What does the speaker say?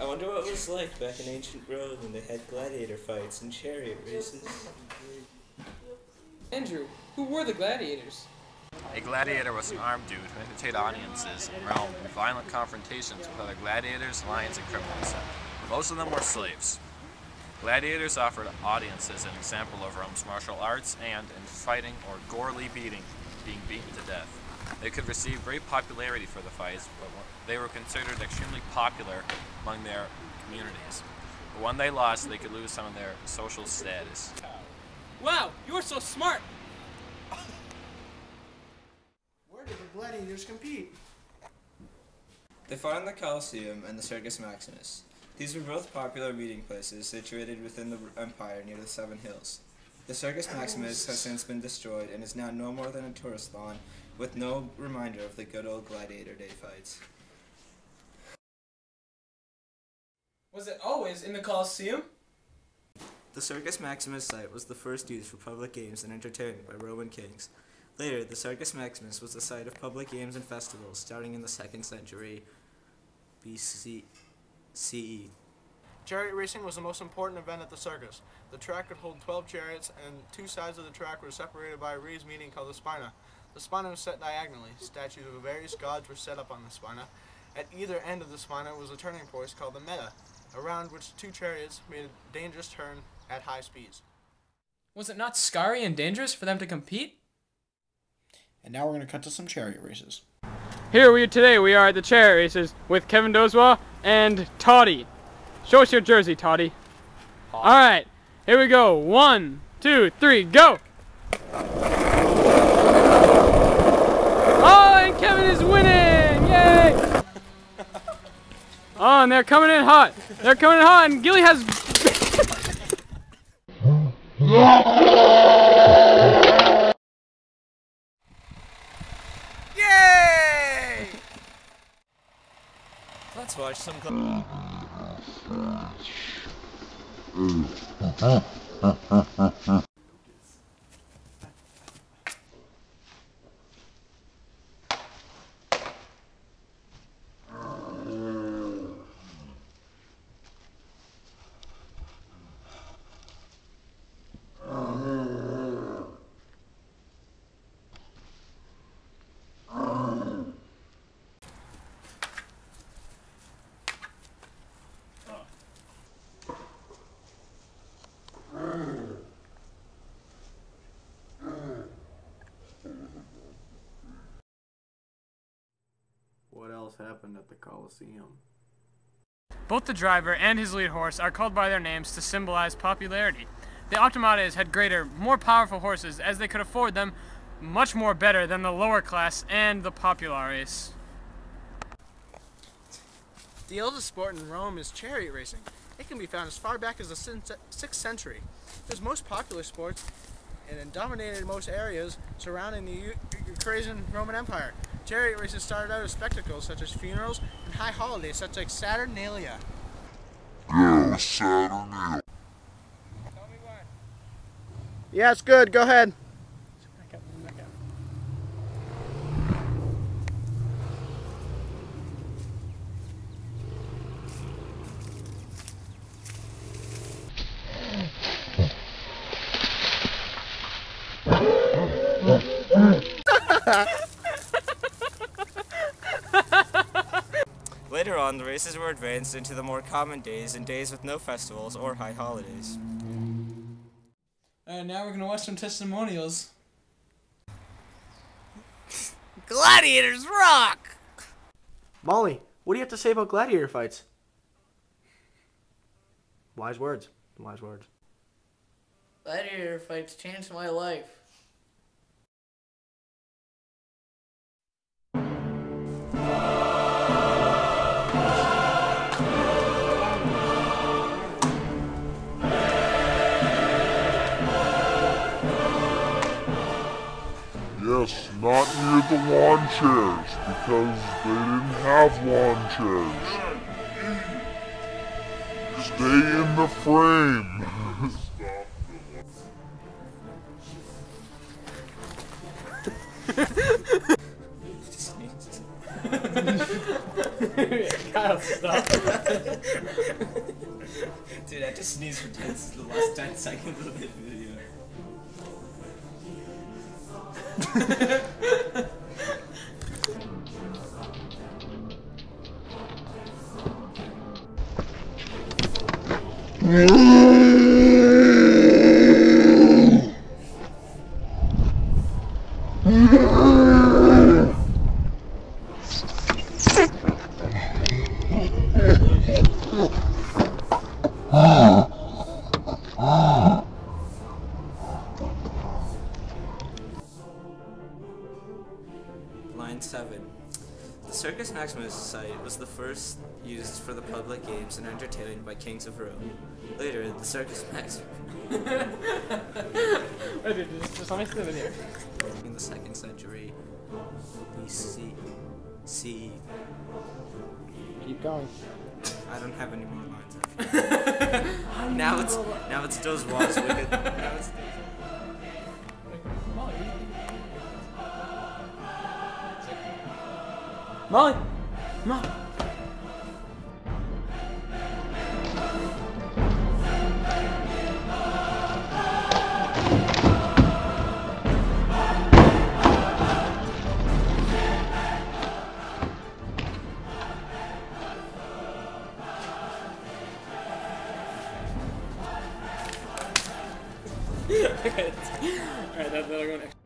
I wonder what it was like back in ancient Rome when they had gladiator fights and chariot races. Andrew, who were the gladiators? A gladiator was an armed dude who entertained audiences in Rome in violent confrontations with other gladiators, lions, and criminals. Most of them were slaves. Gladiators offered audiences an example of Rome's martial arts and, in fighting or gorely being beaten to death. They could receive great popularity for the fights, but they were considered extremely popular among their communities. But when they lost, they could lose some of their social status. Wow, you're so smart! Where did the gladiators compete? They fought in the Colosseum and the Circus Maximus. These were both popular meeting places situated within the empire near the Seven Hills. The Circus Maximus has since been destroyed and is now no more than a tourist lawn with no reminder of the good old Gladiator Day fights. Was it always in the Colosseum? The Circus Maximus site was the first used for public games and entertainment by Roman kings. Later, the Circus Maximus was the site of public games and festivals starting in the 2nd century BCE. Chariot racing was the most important event at the circus. The track could hold 12 chariots, and 2 sides of the track were separated by a raised median called the spina. The spina was set diagonally. Statues of various gods were set up on the spina. At either end of the spina was a turning point called the meta, around which 2 chariots made a dangerous turn at high speeds. Was it not scary and dangerous for them to compete? And now we're going to cut to some chariot races. Today we are at the chariot races with Kevin Dozwa and Toddy. Show us your jersey, Toddy. Alright, here we go. 1, 2, 3, go! Oh, and Kevin is winning! Yay! Oh, and they're coming in hot. They're coming in hot, and Gilly has... Yay! Let's watch some... What else happened at the Colosseum? Both the driver and his lead horse are called by their names to symbolize popularity. The Optimates had greater, more powerful horses as they could afford them much more better than the lower class and the populares. The oldest sport in Rome is chariot racing. It can be found as far back as the 6th century. It was most popular sport and it dominated most areas surrounding the Eurasian Roman Empire. Chariot races started out as spectacles such as funerals and high holidays such as Saturnalia. Yeah, Saturnalia. Tell me why. Yeah, it's good. Go ahead. Back up, back up. Later on, the races were advanced into the more common days and days with no festivals or high holidays. Now we're going to watch some testimonials. Gladiators rock! Molly, what do you have to say about gladiator fights? Wise words. Wise words. Gladiator fights changed my life. Yes, not near the lawn chairs, because they didn't have lawn chairs. Stay in the frame. Stop. Kyle, stop. Dude, I just sneezed for the last 10 seconds of the video. Line 7. The Circus Maximus site was the first used for the public games and entertainment by kings of Rome. Later, the Circus Maximus Wait, dude, just let me see the video. in the 2nd century BC. Keep going. I don't have any more lines after that. now it's those walls wicked. Now it's Molly! Molly! Alright, that'll go next.